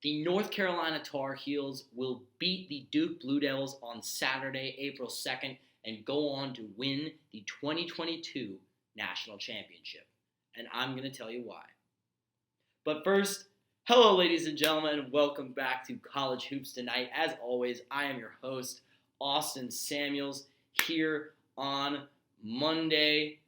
The North Carolina Tar Heels will beat the Duke Blue Devils on Saturday, April 2nd, and go on to win the 2022 National Championship. And I'm going to tell you why. But first, hello, ladies and gentlemen, and welcome back to College Hoops Tonight. As always, I am your host, Austin Samuels, here on Monday.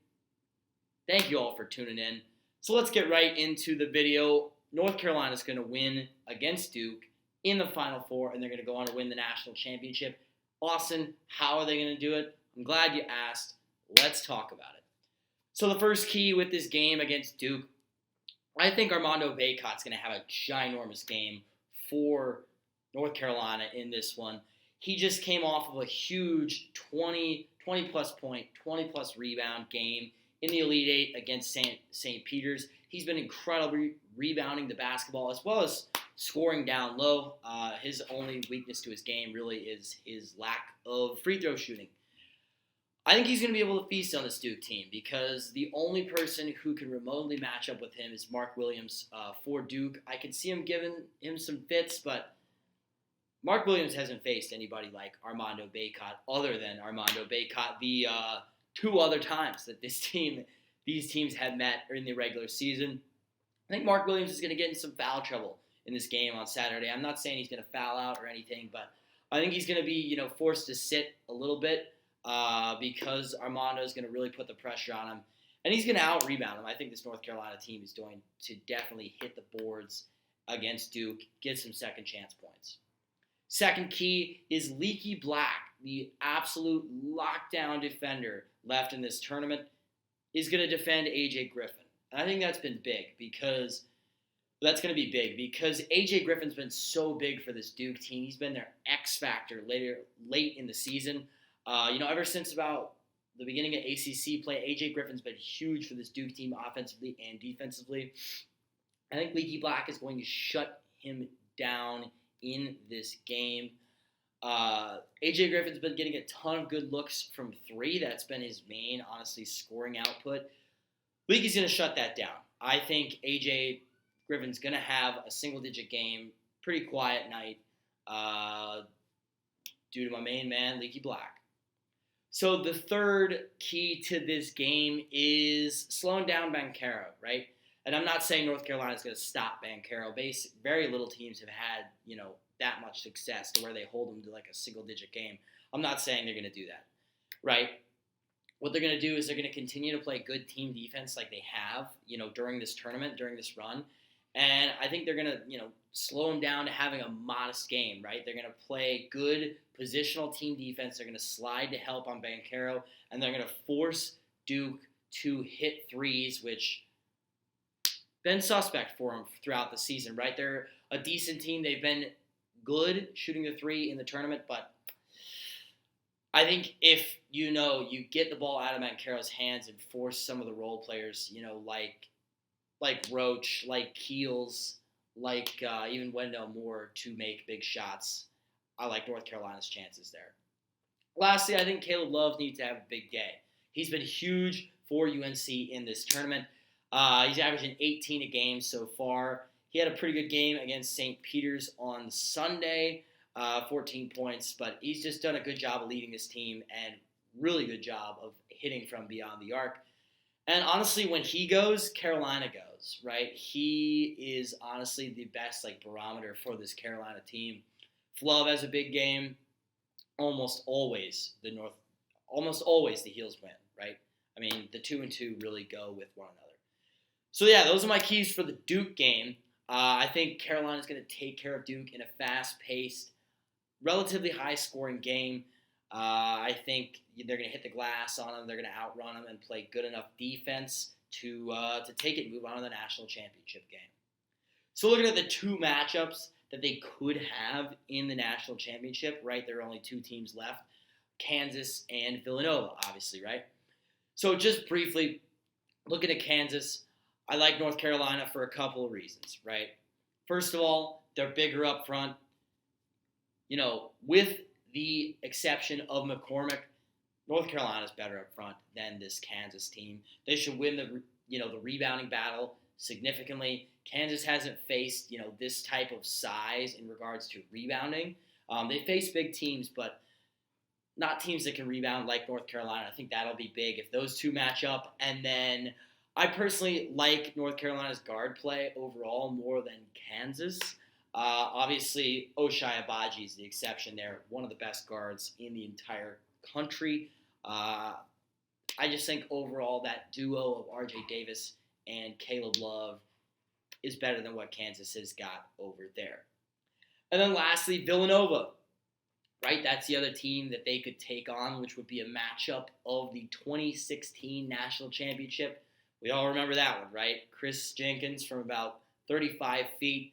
Thank you all for tuning in. So let's get right into the video. North Carolina is going to win against Duke in the Final Four, and they're going to go on to win the national championship. Austin, how are they going to do it? I'm glad you asked. Let's talk about it. So the first key with this game against Duke, I think Armando Bacot's going to have a ginormous game for North Carolina in this one. He just came off of a huge 20-plus point, 20-plus rebound game in the Elite Eight against St. Peter's. He's been incredibly rebounding the basketball as well as scoring down low. His only weakness to his game really is his lack of free throw shooting. I think he's going to be able to feast on this Duke team because the only person who can remotely match up with him is Mark Williams for Duke. I can see him giving him some fits, but Mark Williams hasn't faced anybody like Armando Bacot other than Armando Bacot the two other times that these teams have met in the regular season. I think Mark Williams is going to get in some foul trouble in this game on Saturday. I'm not saying he's going to foul out or anything, but I think he's going to be, forced to sit a little bit because Armando is going to really put the pressure on him, and he's going to out-rebound him. I think this North Carolina team is going to definitely hit the boards against Duke, get some second chance points. Second key is Leaky Black, the absolute lockdown defender left in this tournament, is going to defend A.J. Griffin. And I think that's been big because that's going to be big because A.J. Griffin's been so big for this Duke team. He's been their X factor late in the season. Ever since about the beginning of ACC play, A.J. Griffin's been huge for this Duke team offensively and defensively. I think Leaky Black is going to shut him down in this game. A.J. Griffin's been getting a ton of good looks from three. That's been his main, honestly, scoring output. Leaky's going to shut that down. I think A.J. Griffin's going to have a single-digit game, pretty quiet night, due to my main man, Leaky Black. So the third key to this game is slowing down Banchero, right? And I'm not saying North Carolina is going to stop Banchero. Very little teams have had, that much success to where they hold them to like a single-digit game. I'm not saying they're going to do that, right? What they're going to do is they're going to continue to play good team defense like they have, during this tournament, during this run. And I think they're going to, slow them down to having a modest game, right? They're going to play good positional team defense. They're going to slide to help on Banchero, and they're going to force Duke to hit threes, which been suspect for them throughout the season, right? They're a decent team. They've been good shooting the three in the tournament, but I think if you get the ball out of Banchero's hands and force some of the role players, like Roach, like Keels, like even Wendell Moore to make big shots, I like North Carolina's chances there. Lastly, I think Caleb Love needs to have a big day. He's been huge for UNC in this tournament. He's averaging 18 a game so far. He had a pretty good game against St. Peter's on Sunday, 14 points, but he's just done a good job of leading this team and really good job of hitting from beyond the arc. And honestly, when he goes, Carolina goes, right? He is honestly the best barometer for this Carolina team. If Love has a big game, almost always the Heels win, right? I mean, the 2-2 really go with one another. So yeah, those are my keys for the Duke game. I think Carolina's going to take care of Duke in a fast-paced, relatively high-scoring game. I think they're going to hit the glass on them. They're going to outrun them and play good enough defense to take it and move on to the national championship game. So looking at the two matchups that they could have in the national championship, right? There are only two teams left, Kansas and Villanova, obviously, right? So just briefly, looking at Kansas, I like North Carolina for a couple of reasons, right? First of all, they're bigger up front. With the exception of McCormick, North Carolina's better up front than this Kansas team. They should win the rebounding battle significantly. Kansas hasn't faced, this type of size in regards to rebounding. They face big teams, but not teams that can rebound like North Carolina. I think that'll be big if those two match up. And then I personally like North Carolina's guard play overall more than Kansas. Obviously, Ochai Agbaji is the exception there, one of the best guards in the entire country. I just think overall that duo of R.J. Davis and Caleb Love is better than what Kansas has got over there. And then lastly, Villanova, right? That's the other team that they could take on, which would be a matchup of the 2016 National Championship. We all remember that one, right? Chris Jenkins from about 35 feet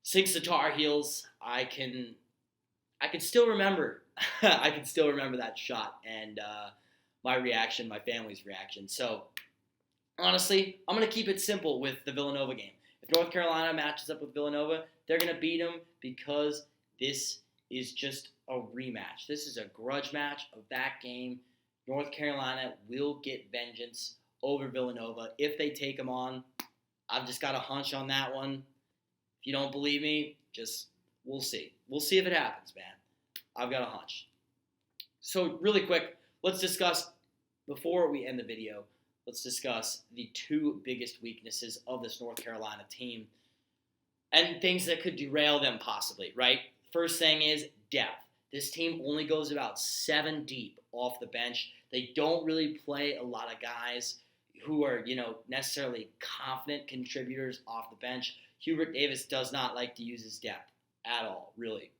sinks the Tar Heels. I can still remember. I can still remember that shot and my reaction, my family's reaction. So honestly, I'm going to keep it simple with the Villanova game. If North Carolina matches up with Villanova, they're going to beat them because this is just a rematch. This is a grudge match of that game. North Carolina will get vengeance over Villanova if they take them on. I've just got a hunch on that one. If you don't believe me, we'll see. We'll see if it happens, man. I've got a hunch. So really quick, let's discuss, before we end the video, let's discuss the two biggest weaknesses of this North Carolina team and things that could derail them possibly, right? First thing is depth. This team only goes about 7 deep off the bench. They don't really play a lot of guys who are, necessarily confident contributors off the bench. Hubert Davis does not like to use his depth at all, really.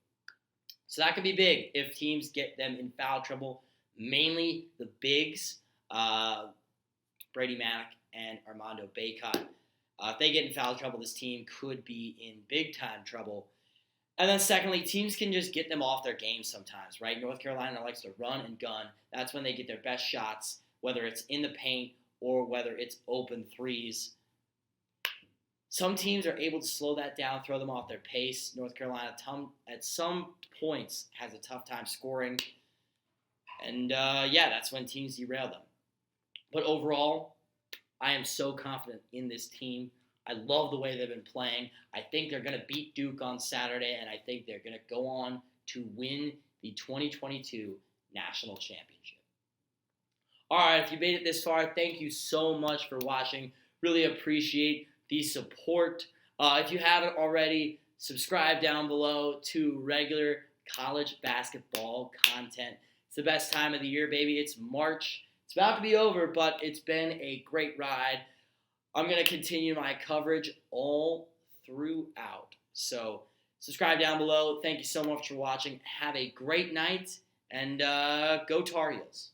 So that could be big if teams get them in foul trouble, mainly the bigs, Brady Mack and Armando Bacot. If they get in foul trouble, this team could be in big-time trouble. And then secondly, teams can just get them off their game sometimes, right? North Carolina likes to run and gun. That's when they get their best shots, whether it's in the paint or whether it's open threes. Some teams are able to slow that down, throw them off their pace. North Carolina, at some points, has a tough time scoring. And, that's when teams derail them. But overall, I am so confident in this team. I love the way they've been playing. I think they're going to beat Duke on Saturday, and I think they're going to go on to win the 2022 National Championship. All right, if you made it this far, thank you so much for watching. Really appreciate the support. If you haven't already, subscribe down below to regular college basketball content. It's the best time of the year, baby. It's March. It's about to be over, but it's been a great ride. I'm going to continue my coverage all throughout. So subscribe down below. Thank you so much for watching. Have a great night, and go Tar Heels.